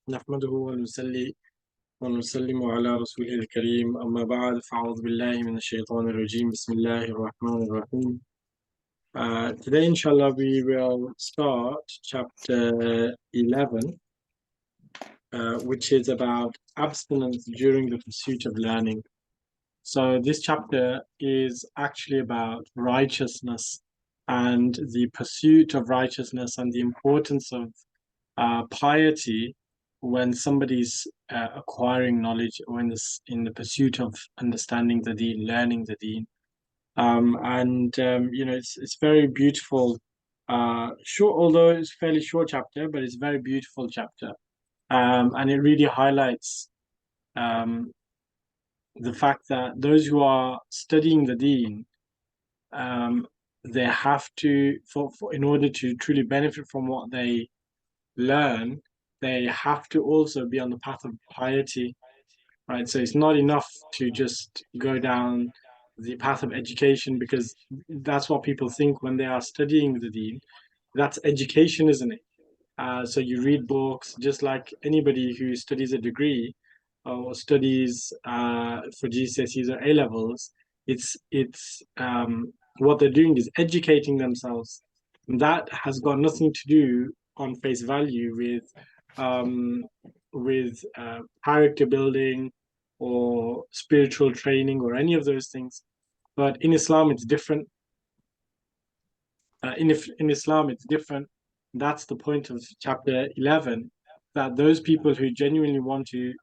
نحمده ونصلي ونسلم على رسوله الكريم أما بعد فأعوذ بالله من الشيطان الرجيم بسم الله الرحمن الرحيم. Today inshallah we will start chapter 11, which is about abstinence during the pursuit of learning. So this chapter is actually about righteousness and the pursuit of righteousness and the importance of piety when somebody's acquiring knowledge or in the pursuit of understanding the deen, learning the deen. It's very beautiful. Short, although it's fairly short chapter, but it's a very beautiful chapter. And it really highlights um, the fact that those who are studying the deen, um, they have to, for in order to truly benefit from what they learn, they have to also be on the path of piety, right? So it's not enough to just go down the path of education because that's what people think when they are studying the deen. That's education, isn't it? So you read books just like anybody who studies a degree or studies for GCSEs or A levels. It's what they're doing is educating themselves. And that has got nothing to do on face value um, with character building or spiritual training or any of those things. But in Islam, it's different. In Islam, it's different. That's the point of chapter 11, that those people who genuinely want to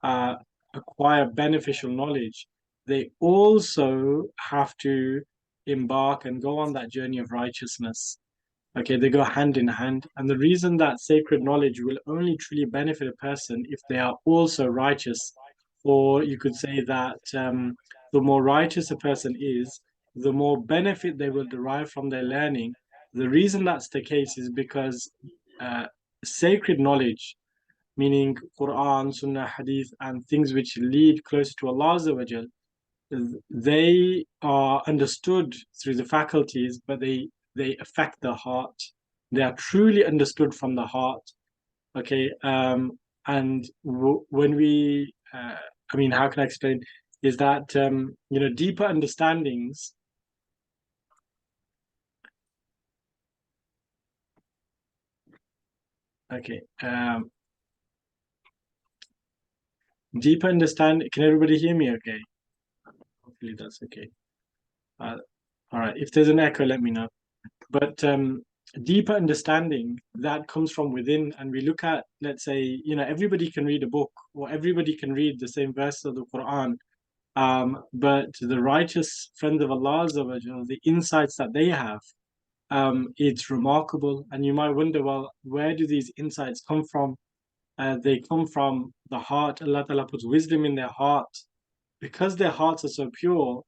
uh, acquire beneficial knowledge, they also have to embark and go on that journey of righteousness. Okay, they go hand in hand. And the reason that sacred knowledge will only truly benefit a person if they are also righteous, or you could say that the more righteous a person is, the more benefit they will derive from their learning. The reason that's the case is because uh, sacred knowledge, meaning Quran, Sunnah, Hadith, and things which lead closer to Allah Azza wa Jal, they are understood through the faculties, but they affect the heart. They are truly understood from the heart. Okay, and when we, I mean, how can I explain? Is that deeper understandings. Okay, deeper understand. Can everybody hear me? Okay, hopefully that's okay. Uh, all right. If there's an echo, let me know. But deeper understanding that comes from within, and we look at, let's say, everybody can read a book or everybody can read the same verse of the Quran, but the righteous friend of Allah, the insights that they have, it's remarkable. And you might wonder, well, where do these insights come from? They come from the heart. Allah Ta'ala puts wisdom in their heart. Because their hearts are so pure,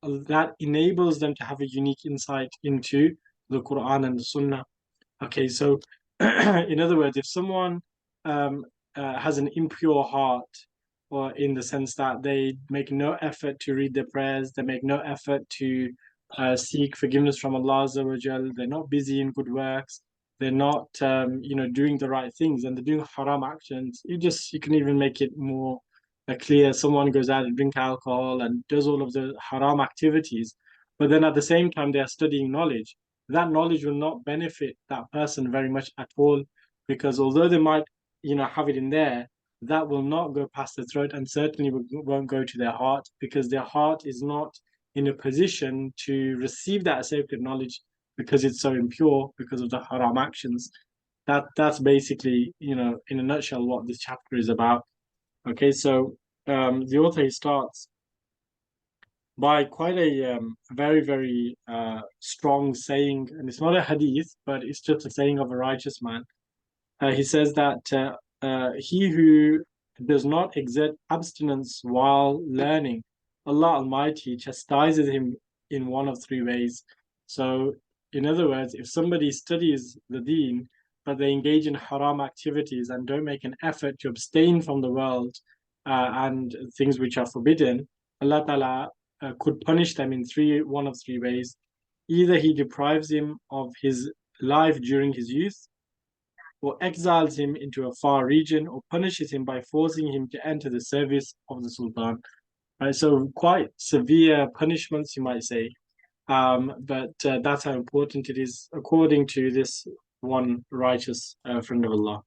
that enables them to have a unique insight into the Quran and the Sunnah. Okay, so in other words, if someone um, has an impure heart, or in the sense that they make no effort to read their prayers, they make no effort to seek forgiveness from Allah Azza wa Jal, they're not busy in good works, they're not doing the right things, and they're doing haram actions. You can even make it more clear. Someone goes out and drink alcohol and does all of the haram activities, but then at the same time they are studying knowledge. That knowledge will not benefit that person very much at all, because although they might have it in there, that will not go past the throat and certainly won't go to their heart, because their heart is not in a position to receive that sacred knowledge because it's so impure because of the haram actions. That's basically, in a nutshell, what this chapter is about. Okay, so the author, he starts by quite a very, very strong saying, and it's not a hadith, but it's just a saying of a righteous man. He says that he who does not exert abstinence while learning, Allah Almighty chastises him in one of three ways. So, in other words, if somebody studies the deen, but they engage in haram activities and don't make an effort to abstain from the world and things which are forbidden, Allah Ta'ala could punish them in one of three ways. Either He deprives him of his life during his youth, or exiles him into a far region, or punishes him by forcing him to enter the service of the Sultan. Right, so quite severe punishments, you might say. But that's how important it is, according to this one righteous friend of Allah.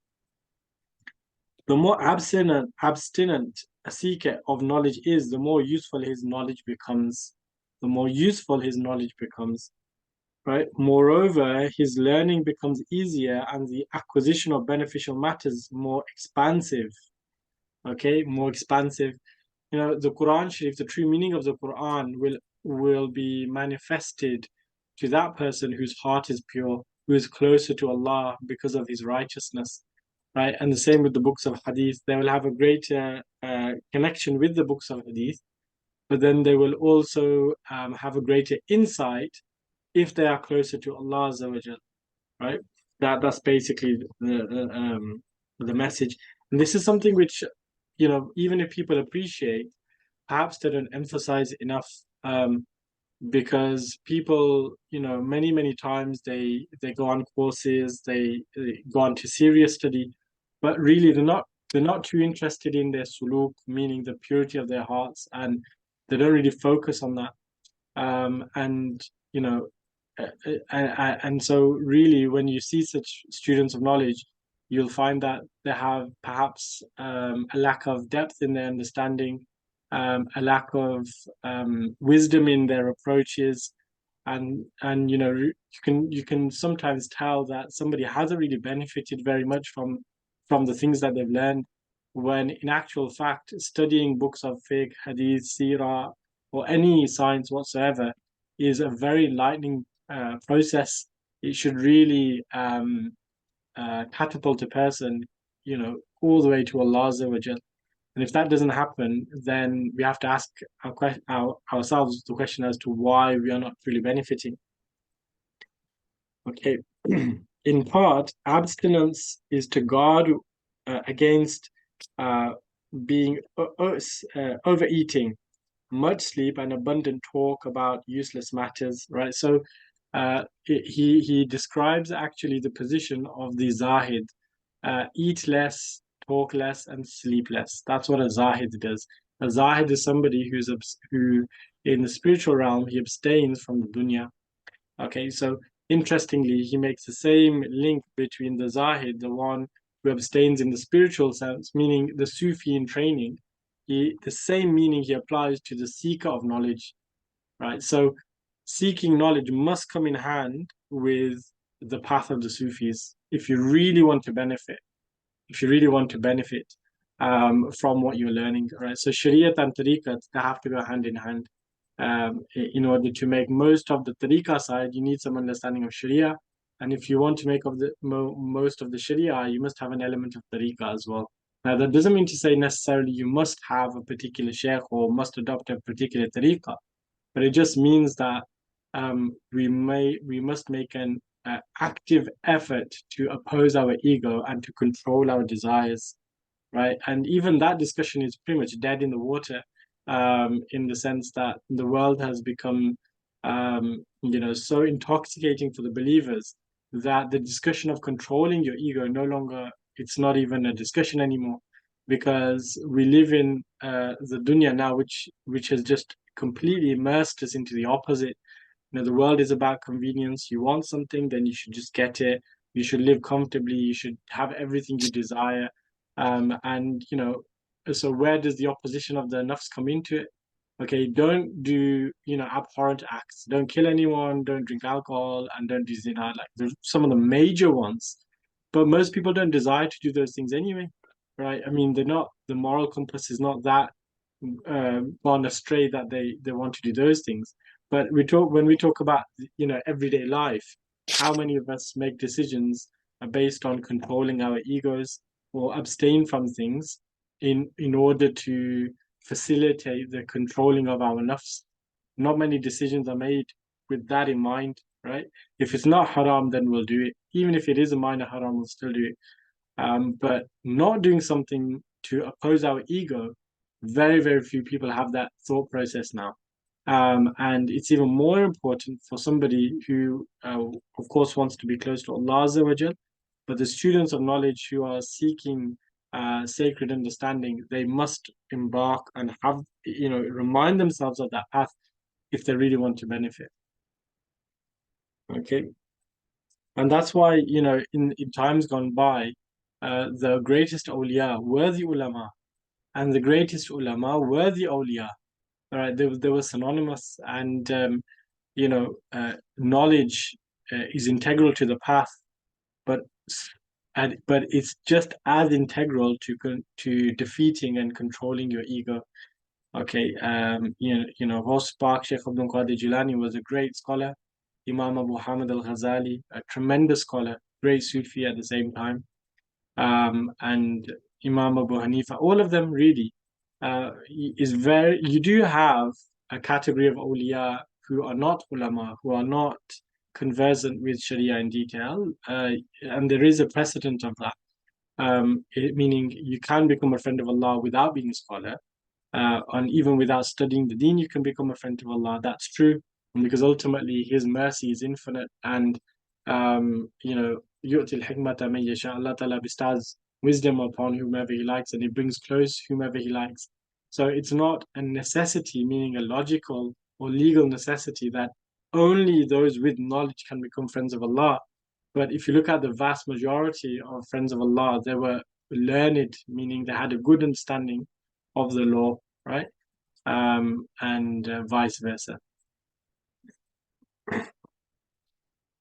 The more abstinent a seeker of knowledge is, the more useful his knowledge becomes. The more useful his knowledge becomes, right? Moreover, his learning becomes easier and the acquisition of beneficial matters more expansive. Okay, more expansive. You know, the Quran Sharif, the true meaning of the Quran will be manifested to that person whose heart is pure, who is closer to Allah because of his righteousness, right? And the same with the books of Hadith. They will have a greater connection with the books of Hadith, but then they will also have a greater insight if they are closer to Allah Azza wa Jal, right? That's basically the message. And this is something which, you know, even if people appreciate, perhaps they don't emphasize enough, because people, you know, many times they go on courses, they go on to serious study, but really they're not too interested in their suluk, meaning the purity of their hearts, and they don't really focus on that. And you know, and so really, when you see such students of knowledge, you'll find that they have perhaps a lack of depth in their understanding, a lack of wisdom in their approaches, and you know, you can sometimes tell that somebody hasn't really benefited very much from the things that they've learned, when in actual fact studying books of fiqh, hadith, seerah, or any science whatsoever is a very enlightening process. It should really catapult a person, you know, all the way to Allah Azza wa Jal. And if that doesn't happen, then we have to ask ourselves the question as to why we are not truly benefiting. Okay. In part, abstinence is to guard against being overeating, much sleep, and abundant talk about useless matters, right? So he describes actually the position of the Zahid: eat less, talk less, and sleep less. That's what a Zahid does. A Zahid is somebody who in the spiritual realm he abstains from the dunya. Okay, so interestingly, he makes the same link between the Zahid, the one who abstains in the spiritual sense, meaning the Sufi in training. The same meaning he applies to the seeker of knowledge, right? So seeking knowledge must come in hand with the path of the Sufis if you really want to benefit, if you really want to benefit from what you're learning, right? So Shariat and Tariqat, they have to go hand in hand. In order to make most of the tariqah side, you need some understanding of Sharia. And if you want to make of the most of the Sharia, you must have an element of tariqah as well. Now, that doesn't mean to say necessarily you must have a particular sheikh or must adopt a particular tariqah, but it just means that we must make an active effort to oppose our ego and to control our desires, right? And even that discussion is pretty much dead in the water, in the sense that the world has become, you know, so intoxicating for the believers that the discussion of controlling your ego no longer, it's not even a discussion anymore, because we live in the dunya now, which has just completely immersed us into the opposite. You know, the world is about convenience. You want something, then you should just get it. You should live comfortably. You should have everything you desire. And you know, so where does the opposition of the nafs come into it? Okay, don't do, you know, abhorrent acts. Don't kill anyone. Don't drink alcohol, and don't do zina. Like, there's some of the major ones, but most people don't desire to do those things anyway, right? I mean, they're not, the moral compass is not that gone astray that they want to do those things. But when we talk about, you know, everyday life, how many of us make decisions based on controlling our egos or abstain from things in order to facilitate the controlling of our nafs? Not many decisions are made with that in mind, right? If it's not haram, then we'll do it. Even if it is a minor haram, we'll still do it. But not doing something to oppose our ego, very few people have that thought process now. And it's even more important for somebody who, of course, wants to be close to Allah Azza wa Jal, But the students of knowledge who are seeking sacred understanding, they must embark and have, remind themselves of that path if they really want to benefit. Okay. And that's why, in times gone by, the greatest awliya were the ulama, and the greatest ulama were the awliya. All right, they were synonymous, and knowledge is integral to the path, but but it's just as integral to defeating and controlling your ego. Okay, Ghaus Pak Sheikh Abdul Qadir Jilani was a great scholar. Imam Abu Hamid al-Ghazali, a tremendous scholar, great Sufi at the same time. And Imam Abu Hanifa, all of them really you do have a category of awliya who are not ulama, who are not conversant with Sharia in detail, and there is a precedent of that. Meaning you can become a friend of Allah without being a scholar, and even without studying the deen, you can become a friend of Allah. That's true, because ultimately His mercy is infinite, and yu'til hikmata man yasha. Allah Ta'ala bestows wisdom upon whomever He likes, and He brings close whomever He likes. So it's not a necessity, meaning a logical or legal necessity, that only those with knowledge can become friends of Allah. But if you look at the vast majority of friends of Allah, they were learned, meaning they had a good understanding of the law, right? And vice versa.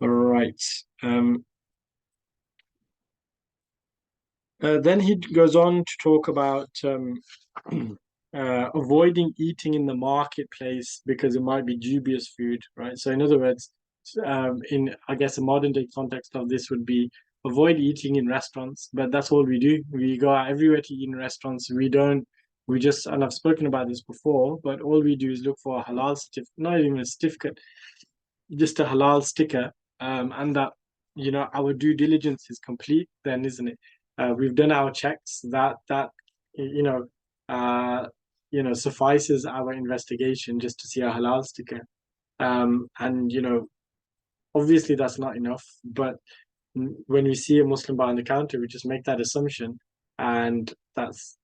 All right. Then he goes on to talk about avoiding eating in the marketplace because it might be dubious food, right? So in other words, in I guess a modern day context of this would be avoid eating in restaurants, but that's all we do. We go out everywhere to eat in restaurants. And I've spoken about this before, but all we do is look for a halal certificate, not even a certificate, just a halal sticker, and that, our due diligence is complete, then, isn't it? We've done our checks, that you know suffices our investigation just to see a halal sticker. And obviously that's not enough, but when we see a Muslim behind the counter, we just make that assumption, and that's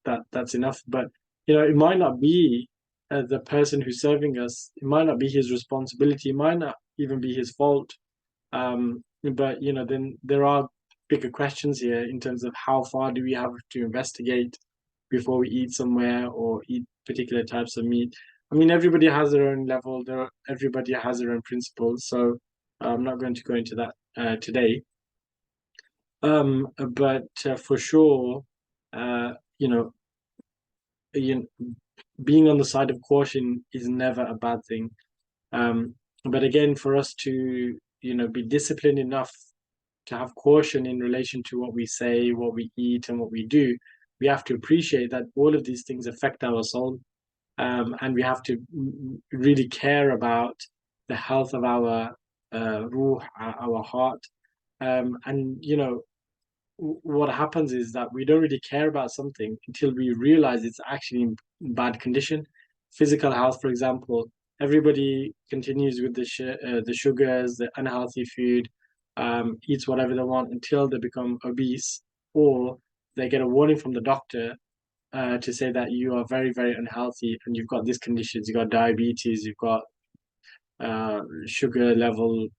enough. But it might not be the person who's serving us. It might not be his responsibility. It might not even be his fault. But then there are bigger questions here in terms of how far do we have to investigate before we eat somewhere or eat particular types of meat. I mean, everybody has their own level. Everybody has their own principles. So I'm not going to go into that today. But for sure, you know, being on the side of caution is never a bad thing. But again, for us to, be disciplined enough to have caution in relation to what we say, what we eat, and what we do, we have to appreciate that all of these things affect our soul. And we have to really care about the health of our ruh, our heart. And what happens is that we don't really care about something until we realize it's actually in bad condition. Physical health, for example, everybody continues with the sugars, the unhealthy food, eats whatever they want until they become obese, or they get a warning from the doctor to say that you are very, very unhealthy and you've got these conditions, you've got diabetes, you've got poor sugar levels,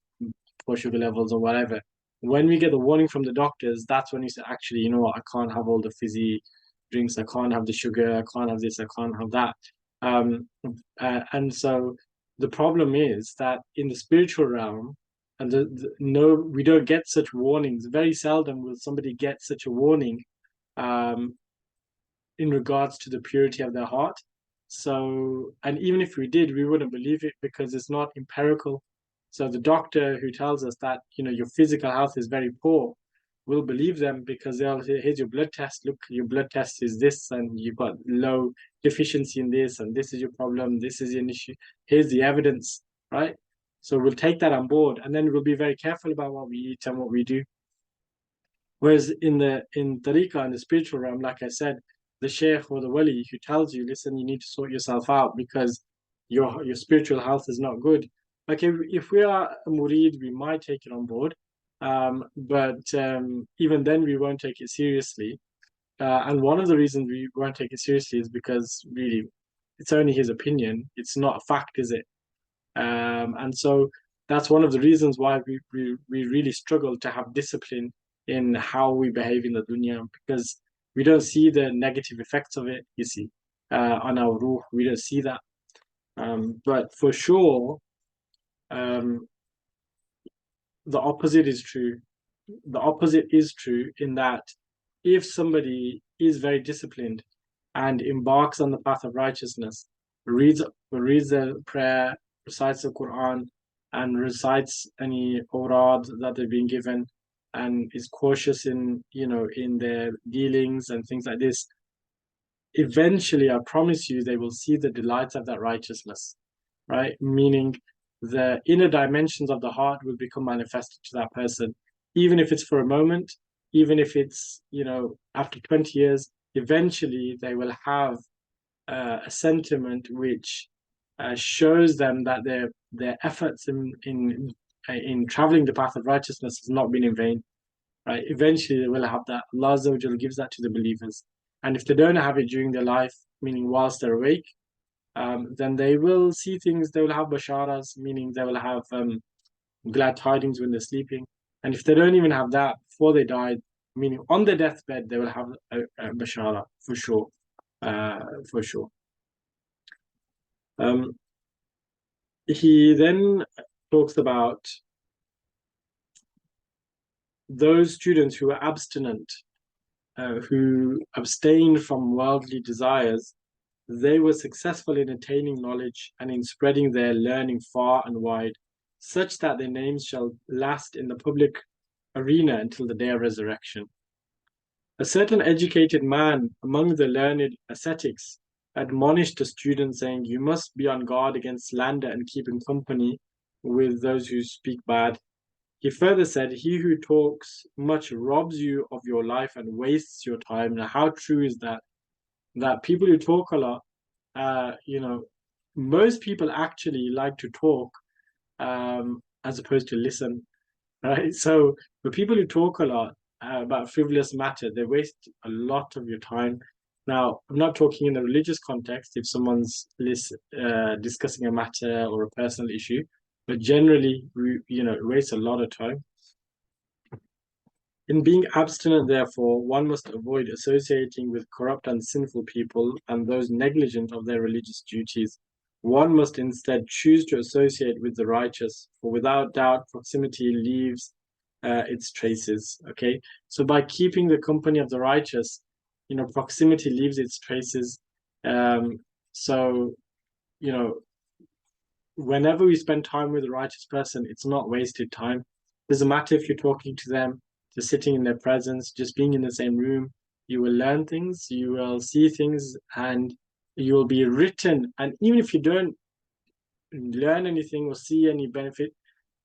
or whatever. When we get the warning from the doctors, that's when you say, actually, you know what, I can't have all the fizzy drinks, I can't have the sugar, I can't have this, I can't have that. And so the problem is that in the spiritual realm, and no, we don't get such warnings. Very seldom will somebody get such a warning in regards to the purity of their heart. So, and even if we did, we wouldn't believe it because it's not empirical. So the doctor who tells us that, your physical health is very poor, we'll believe them because they'll say, here's your blood test. Look, your blood test is this, and you've got low deficiency in this, and this is your problem. This is an issue. Here's the evidence, right? So we'll take that on board, and then we'll be very careful about what we eat and what we do. Whereas in tariqah, in the spiritual realm, like I said, the sheikh or the wali who tells you, listen, you need to sort yourself out because your spiritual health is not good. Okay, if we are a murid, we might take it on board. But even then, we won't take it seriously. And one of the reasons we won't take it seriously is because really, it's only his opinion. It's not a fact, is it? And so that's one of the reasons why we really struggle to have discipline in how we behave in the dunya, because we don't see the negative effects of it, you see, on our ruh. We don't see that. But for sure, um, the opposite is true. The opposite is true in that if somebody is very disciplined and embarks on the path of righteousness, reads the prayer, recites the Quran, and recites any awrad that they've been given, and is cautious in in their dealings and things like this, eventually, I promise you, they will see the delights of that righteousness, right? Meaning the inner dimensions of the heart will become manifested to that person, even if it's for a moment, even if it's, after 20 years, eventually they will have a sentiment which shows them that their efforts in traveling the path of righteousness has not been in vain, right? Eventually they will have that. Allah Azza wa Jal gives that to the believers. And if they don't have it during their life, meaning whilst they're awake, then they will see things, they will have basharas, meaning they will have glad tidings when they're sleeping. And if they don't even have that before they die, meaning on their deathbed, they will have a bashara for sure. For sure. He then talks about those students who are abstinent, who abstained from worldly desires. They were successful in attaining knowledge and in spreading their learning far and wide, such that their names shall last in the public arena until the day of resurrection. A certain educated man among the learned ascetics admonished a student, saying, "You must be on guard against slander and keeping company with those who speak bad." He further said, "He who talks much robs you of your life and wastes your time." Now, how true is that? That people who talk a lot, uh, you know, most people actually like to talk as opposed to listen, right? So the people who talk a lot about frivolous matter, they waste a lot of your time. Now, I'm not talking in a religious context if someone's discussing a matter or a personal issue, but generally, it wastes a lot of time. In being abstinent, therefore, one must avoid associating with corrupt and sinful people and those negligent of their religious duties. One must instead choose to associate with the righteous, for without doubt, proximity leaves its traces. Okay, so by keeping the company of the righteous, proximity leaves its traces. So, you know, whenever we spend time with a righteous person, it's not wasted time. Doesn't matter if you're talking to them, just sitting in their presence, just being in the same room. You will learn things, you will see things, and you will be written. And even if you don't learn anything or see any benefit,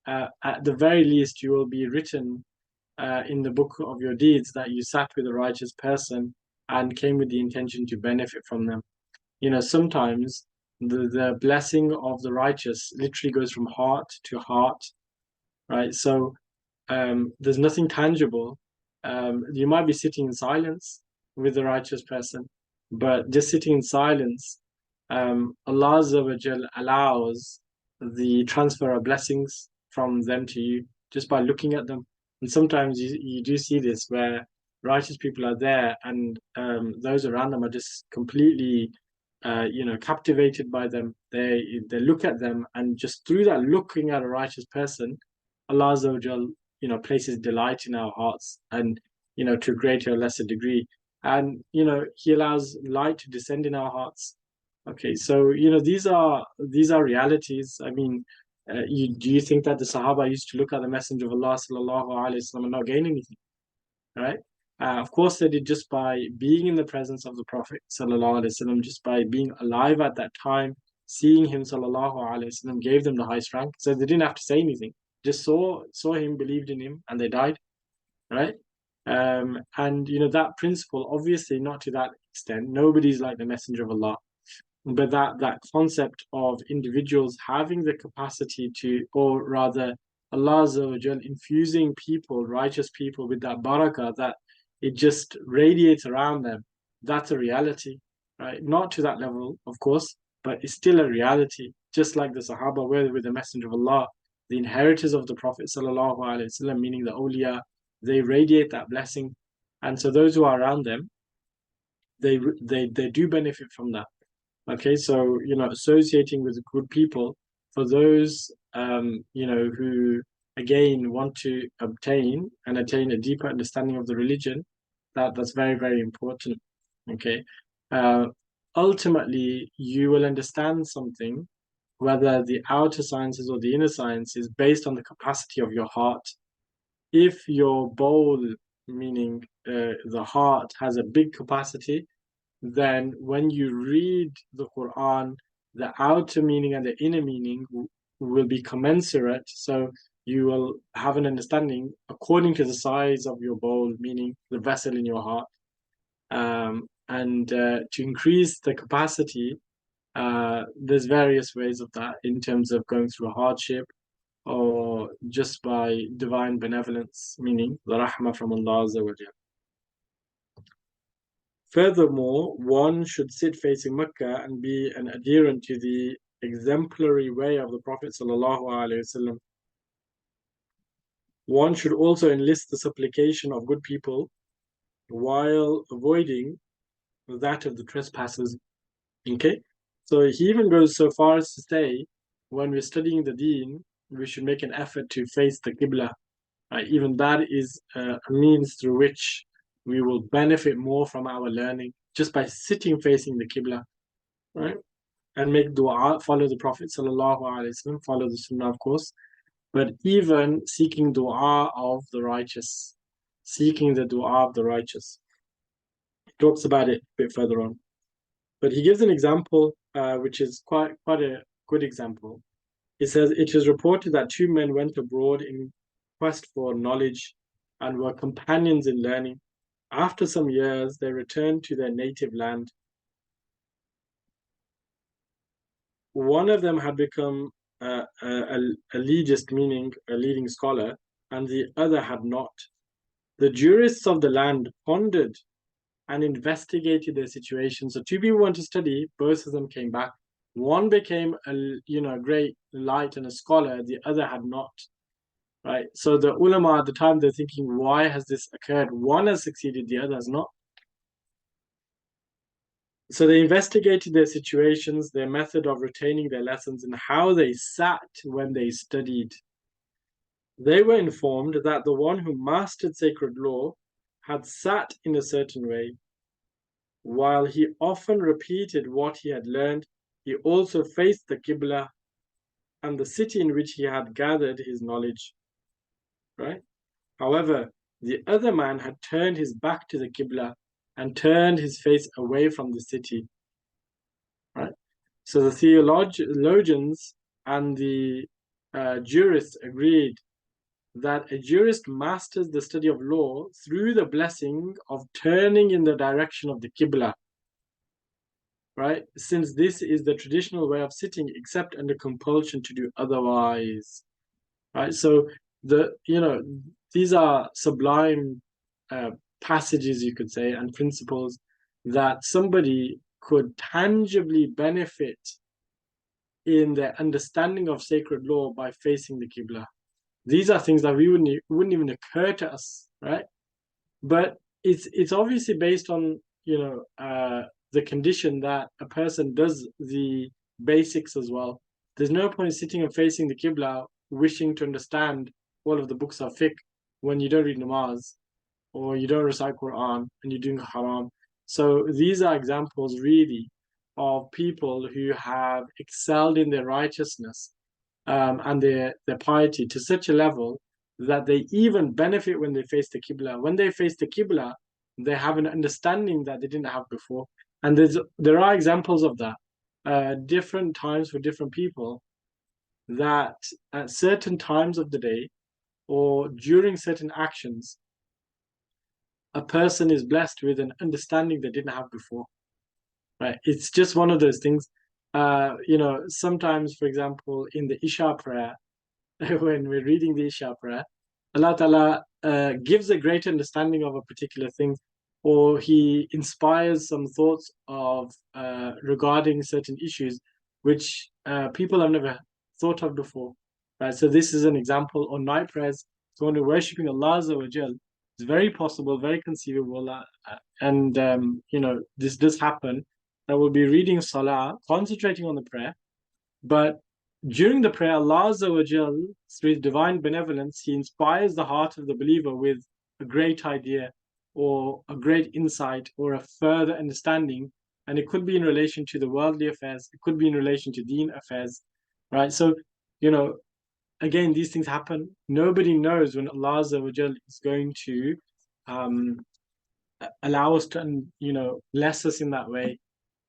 at the very least, you will be written in the book of your deeds that you sat with a righteous person and came with the intention to benefit from them. Sometimes the blessing of the righteous literally goes from heart to heart, right? So there's nothing tangible. You might be sitting in silence with the righteous person, but just sitting in silence, Allah Azza wa Jal allows the transfer of blessings from them to you just by looking at them. And sometimes you do see this where righteous people are there and those around them are just completely captivated by them. They look at them, and just through that looking at a righteous person, Allah Azza wa Jal, places delight in our hearts, and to a greater or lesser degree. And He allows light to descend in our hearts. Okay, so these are realities. I mean, do you think that the Sahaba used to look at the Messenger of Allah sallallahu alaihi wasallam and not gain anything, right? Of course, they did, just by being in the presence of the Prophet sallallahu alaihi wasallam, just by being alive at that time, seeing him sallallahu alaihi wasallam gave them the highest rank. So they didn't have to say anything; just saw him, believed in him, and they died, right? And that principle, obviously, not to that extent. Nobody's like the Messenger of Allah, but that concept of individuals having the capacity to, or rather Allah Azza wa Jal infusing people, righteous people, with that barakah that it just radiates around them. That's a reality, right? Not to that level, of course, but it's still a reality. Just like the Sahaba were with the Messenger of Allah, the inheritors of the Prophet Sallallahu Alaihi Wasallam, meaning the awliya, they radiate that blessing. And so those who are around them, they do benefit from that. Okay, so associating with good people for those who again want to obtain and attain a deeper understanding of the religion, that's very, very important. Okay. Uh, Ultimately, you will understand something, whether the outer sciences or the inner sciences, based on the capacity of your heart. If your bowl, meaning the heart, has a big capacity, then when you read the Quran, the outer meaning and the inner meaning will be commensurate. So you will have an understanding according to the size of your bowl, meaning the vessel in your heart. And to increase the capacity, there's various ways of that in terms of going through a hardship or just by divine benevolence, meaning the rahmah from Allah Azza wa Jalla. Furthermore, one should sit facing Mecca and be an adherent to the exemplary way of the Prophet ﷺ. One should also enlist the supplication of good people while avoiding that of the trespassers. Okay? So he even goes so far as to say, when we're studying the deen, we should make an effort to face the Qibla. Even that is a means through which we will benefit more from our learning just by sitting facing the Qibla, right? And make dua, follow the Prophet sallallahu alaihi wasallam, follow the Sunnah, of course, but even seeking dua of the righteous, seeking the dua of the righteous. He talks about it a bit further on, but he gives an example, which is quite a good example. He says, it is reported that two men went abroad in quest for knowledge and were companions in learning. After some years, they returned to their native land. One of them had become a legist, meaning a leading scholar, and the other had not. The jurists of the land pondered and investigated their situation. So two people went to study, both of them came back. One became a great light and a scholar, the other had not. Right? So the ulama at the time, they're thinking, why has this occurred? One has succeeded, the other has not. So they investigated their situations, their method of retaining their lessons, and how they sat when they studied. They were informed that the one who mastered sacred law had sat in a certain way. While he often repeated what he had learned, he also faced the Qibla and the city in which he had gathered his knowledge. Right? However, the other man had turned his back to the Qibla and turned his face away from the city. Right? So the theologians and the jurists agreed that a jurist masters the study of law through the blessing of turning in the direction of the Qibla. Right? Since this is the traditional way of sitting, except under compulsion to do otherwise. Right? So these are sublime passages, you could say, and principles that somebody could tangibly benefit in their understanding of sacred law by facing the Qibla. These are things that wouldn't even occur to us, right? But it's obviously based on the condition that a person does the basics as well. There's no point sitting and facing the Qibla wishing to understand all of the books of fiqh when you don't read namaz or you don't recite Quran and you're doing haram. So these are examples really of people who have excelled in their righteousness and their piety to such a level that they even benefit when they face the Qibla. When they face the Qibla, they have an understanding that they didn't have before. And there are examples of that, different times for different people, that at certain times of the day or during certain actions, a person is blessed with an understanding they didn't have before. Right? It's just one of those things. Sometimes, for example, in the Isha prayer, when we're reading the Isha prayer, Allah Ta'ala gives a great understanding of a particular thing, or He inspires some thoughts of regarding certain issues which people have never thought of before. Right. So this is an example on night prayers. So when we're worshipping Allah Azza wa Jal, it's very possible, very conceivable, and this does happen, that we'll be reading Salah, concentrating on the prayer, but during the prayer, Allah Azza wa Jal, through His divine benevolence, He inspires the heart of the believer with a great idea or a great insight or a further understanding. And it could be in relation to the worldly affairs, it could be in relation to deen affairs, right? So, you know, again, these things happen. Nobody knows when Allah Azza wa Jal is going to um, allow us to, bless us in that way.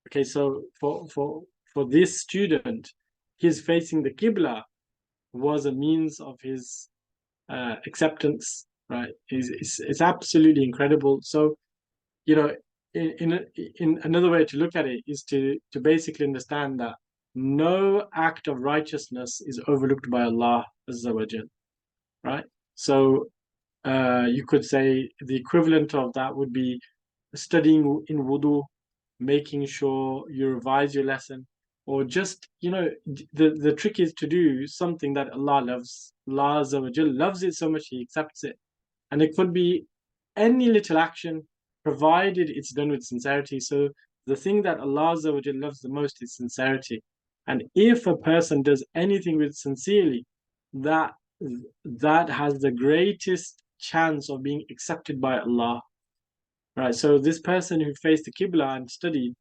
Okay, so for this student, his facing the Qibla was a means of his acceptance, right? It's absolutely incredible. So, you know, in another way to look at it is to basically understand that no act of righteousness is overlooked by Allah Azza wa Jal, right? So you could say the equivalent of that would be studying in wudu, making sure you revise your lesson, or just, the trick is to do something that Allah loves. Allah Azza wa Jal loves it so much He accepts it. And it could be any little action, provided it's done with sincerity. So the thing that Allah Azza wa Jal loves the most is sincerity. And if a person does anything with sincerely, that that has the greatest chance of being accepted by Allah. Right. So this person who faced the Qibla and studied,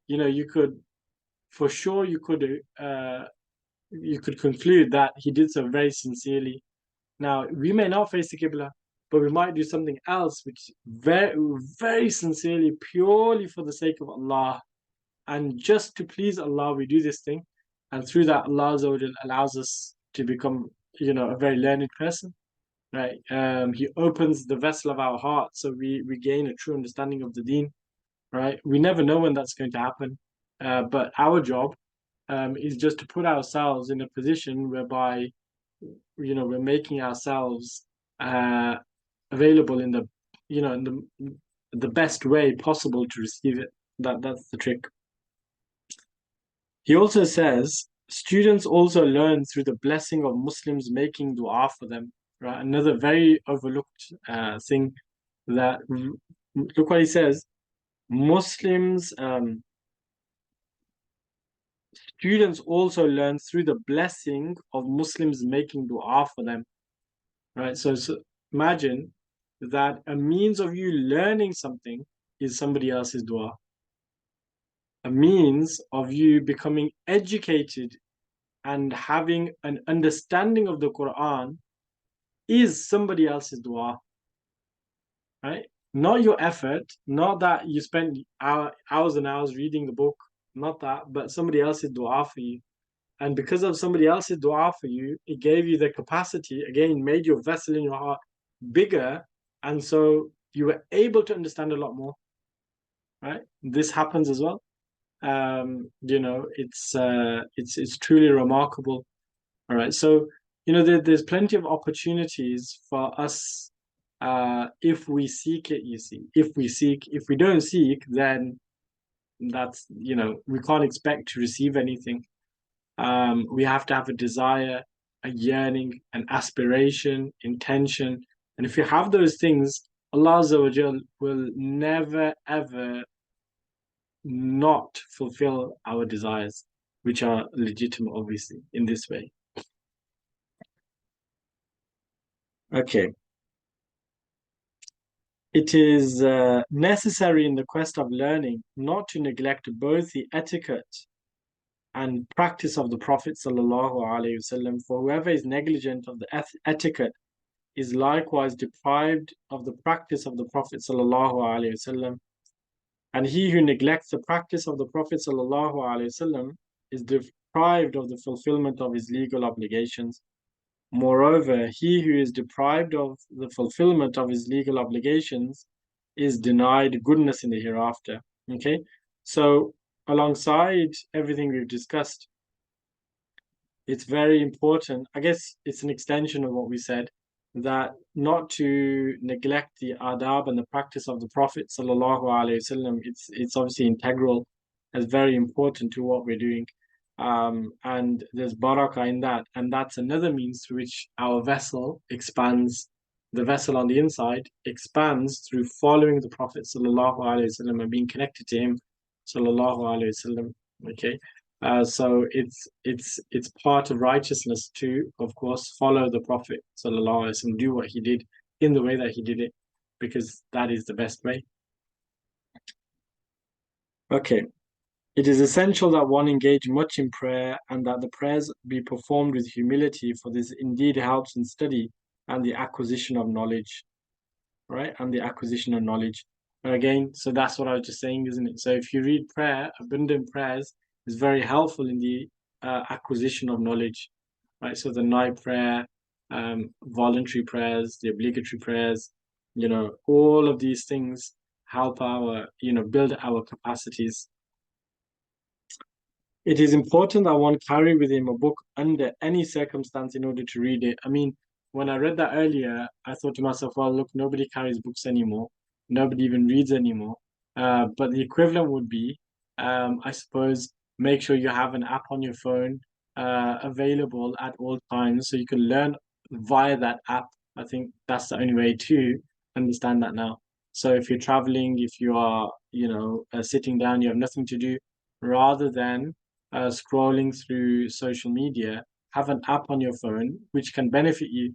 you could, for sure, you could conclude that he did so very sincerely. Now, we may not face the Qibla, but we might do something else which very, very sincerely, purely for the sake of Allah. And just to please Allah, we do this thing. And through that, Allah allows us to become, a very learned person. Right. He opens the vessel of our heart so we gain a true understanding of the deen. Right. We never know when that's going to happen. But our job is just to put ourselves in a position whereby we're making ourselves available in the the best way possible to receive it. That's the trick. He also says students also learn through the blessing of Muslims making dua for them. Right, another very overlooked thing. That Look what he says: Muslims. Students also learn through the blessing of Muslims making dua for them. Right? So imagine that a means of you learning something is somebody else's dua. A means of you becoming educated and having an understanding of the Quran is somebody else's dua. Right? Not your effort, not that you spend hours and hours reading the book, not that, but somebody else's dua for you. And because of somebody else's dua for you, it gave you the capacity, again, made your vessel in your heart bigger. And so you were able to understand a lot more. Right? This happens as well. It's truly remarkable. All right. So, there's plenty of opportunities for us if we seek it, you see. If we don't seek, then that's, we can't expect to receive anything. We have to have a desire, a yearning, an aspiration, intention. And if you have those things, Allah Azza wa Jal will never ever not fulfill our desires, which are legitimate, obviously, in this way. Okay. It is necessary in the quest of learning not to neglect both the etiquette and practice of the Prophet ﷺ, for whoever is negligent of the etiquette is likewise deprived of the practice of the Prophet ﷺ. And he who neglects the practice of the Prophet ﷺ is deprived of the fulfillment of his legal obligations. Moreover, he who is deprived of the fulfillment of his legal obligations is denied goodness in the hereafter. Okay, so alongside everything we've discussed, it's very important. I guess it's an extension of what we said, that not to neglect the adab and the practice of the Prophet sallallahu alaihi wasallam. It's obviously integral, as very important to what we're doing. And there's barakah in that, and that's another means through which our vessel expands. The vessel on the inside expands through following the Prophet sallallahu alaihi wasallam and being connected to him sallallahu alaihi wasallam. Okay. So it's part of righteousness to, of course, follow the Prophet sallallahu alaihi wasallam, do what he did in the way that he did it, because that is the best way. Okay. It is essential that one engage much in prayer and that the prayers be performed with humility, for this indeed helps in study and the acquisition of knowledge, right? And the acquisition of knowledge. And again, so that's what I was just saying, isn't it? So if you read prayer, abundant prayers is very helpful in the acquisition of knowledge, right? So the night prayer, voluntary prayers, the obligatory prayers, all of these things help our, build our capacities. It is important that one carry with him a book under any circumstance in order to read it. I mean, when I read that earlier, I thought to myself, well, look, nobody carries books anymore. Nobody even reads anymore. But the equivalent would be, I suppose, make sure you have an app on your phone available at all times so you can learn via that app. I think that's the only way to understand that now. So if you're traveling, if you are, sitting down, you have nothing to do, rather than scrolling through social media, have an app on your phone which can benefit you.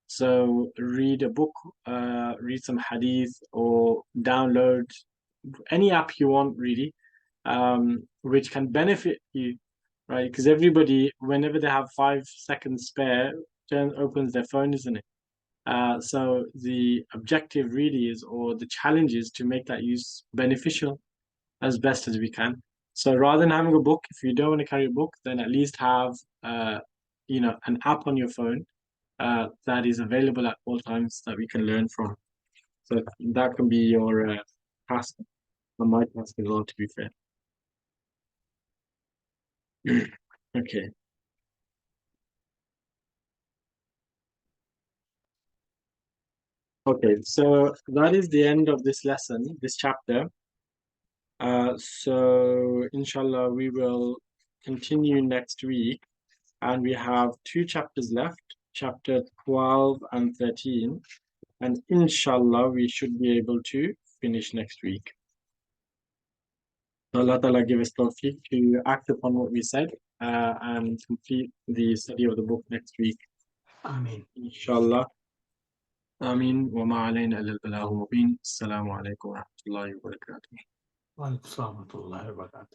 So read a book, read some hadith, or download any app you want, really, which can benefit you, right? Because everybody, whenever they have 5 seconds spare, opens their phone, isn't it? So the objective really is, or the challenge is, to make that use beneficial as best as we can. So rather than having a book, if you don't want to carry a book, then at least have an app on your phone that is available at all times that we can learn from. So that can be your task, and my task as well, to be fair. Okay. Okay, so that is the end of this lesson, this chapter. So inshallah, we will continue next week, and we have 2 chapters left, chapter 12 and 13, and inshallah, we should be able to finish next week. So Allah Ta'ala give us tawfiq to act upon what we said and complete the study of the book next week. Ameen. Inshallah. Ameen. Wa ma alayna illa al-balagh mubin. Assalamu alaikum wa rahmatullahi wa barakatuh. Wa alaikum assalam wa rahmatullahi wa barakatuh.